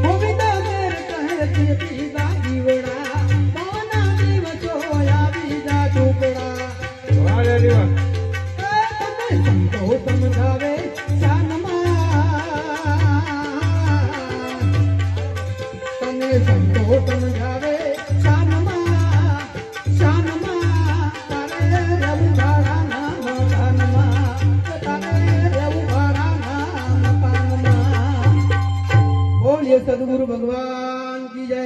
ગોવિંદા મેર કહે તે પીલા જીવડા પાના દિવસો આવી જા ટુકડા વારે રીવા તમે સંતો સમજાવે શાનમાં તમે સંતો સમજાવે શાનમાં તારે રહેવું ભાડાના મકાનમાં તારે રહેવું ભાડાના મકાનમાં બોલીએ સદગુરુ ભગવાન કી જય।